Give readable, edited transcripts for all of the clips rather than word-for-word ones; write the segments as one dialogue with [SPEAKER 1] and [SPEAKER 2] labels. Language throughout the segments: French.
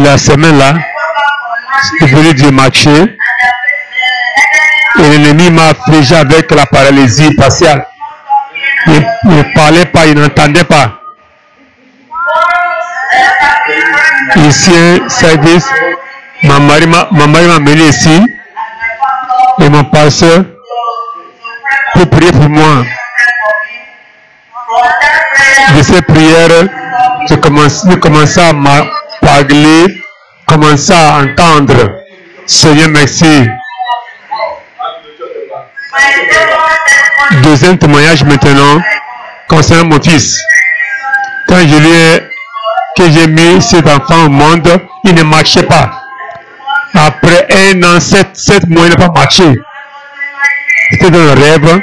[SPEAKER 1] la semaine là, je voulais dire marcher. Et l'ennemi m'a affligé avec la paralysie faciale. Il ne parlait pas, il n'entendait pas. Ici, un service, ma mari m'a amené ici. Et mon pasteur pour prier pour moi. De ces prières, je commençais à parler, commençais à entendre. Seigneur, merci. Deuxième témoignage maintenant concernant mon fils. Quand j'ai mis cet enfant au monde, il ne marchait pas. Après 1 an, 7 mois, il n'a pas marché. C'était dans le rêve.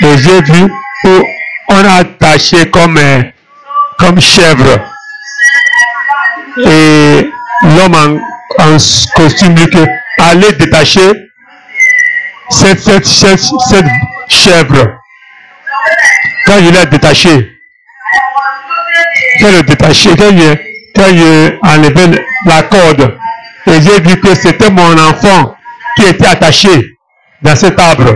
[SPEAKER 1] Et j'ai vu où on a attaché comme chèvre. Et l'homme en costume dit que allez détacher cette chèvre. Quand il a détaché, quand il a enlevé la corde, et j'ai vu que c'était mon enfant qui était attaché dans cet arbre.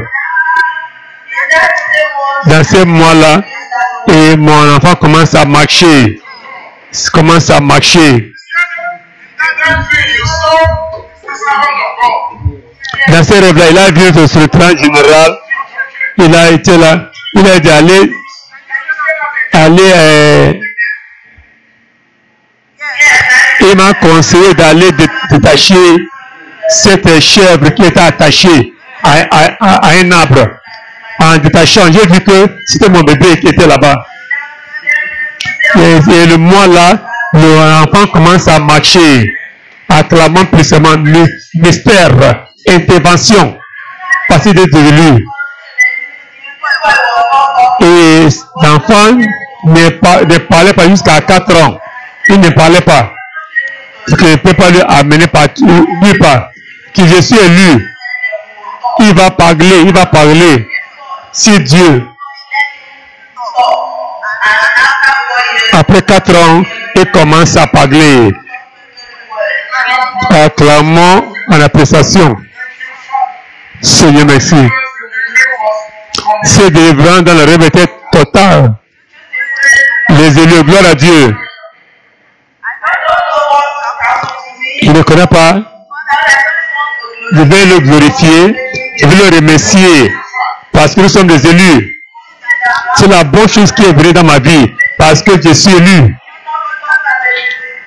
[SPEAKER 1] Dans ces mois-là, et mon enfant commence à marcher. Dans ces rêves-là, il a vu sur le plan général, il a été là, il a dit il m'a conseillé d'aller détacher cette chèvre qui était attachée à un arbre. En détachant, j'ai vu que c'était mon bébé qui était là-bas. Et le mois là, l'enfant commence à marcher, acclamant puissamment le mystère, intervention, parce qu'il est devenu. Et l'enfant ne parlait pas jusqu'à 4 ans. Il ne parlait pas. Parce qu'il ne peut pas lui amener partout, nulle part. Que je suis élu. Il va parler. Si Dieu. Après 4 ans, il commence à parler. Acclamant en appréciation. Seigneur, merci. Ces délivrances dans le rêve étaient totales. Les élus, gloire à Dieu. Je ne connais pas. Je vais le glorifier. Je vais le remercier. Parce que nous sommes des élus. C'est la bonne chose qui est venue dans ma vie. Parce que je suis élu.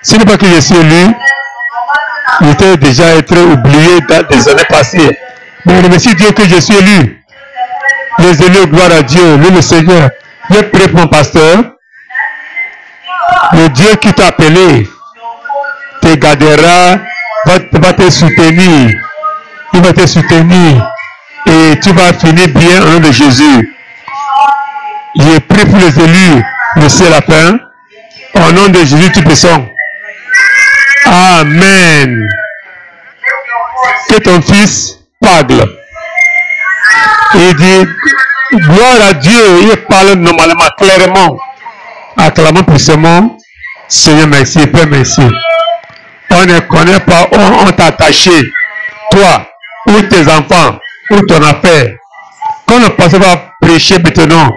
[SPEAKER 1] Ce n'est pas que je suis élu. J'étais déjà être oublié dans des années passées. Mais je remercie Dieu que je suis élu. Les élus, gloire à Dieu, lui le Seigneur. Je prie pour mon pasteur. Le Dieu qui t'a appelé te gardera, va te soutenir. Il va te soutenir. Et tu vas finir bien au nom de Jésus. Je prie pour les élus, le ciel à la fin. Au nom de Jésus, tu peux son. Amen. Que ton fils parle. Il dit, gloire à Dieu. Il parle normalement, clairement. Acclamant puissamment. Seigneur, merci. Père, merci. On ne connaît pas où on t'a attaché. Toi, ou tes enfants, ou ton affaire. Quand le pasteur va prêcher maintenant,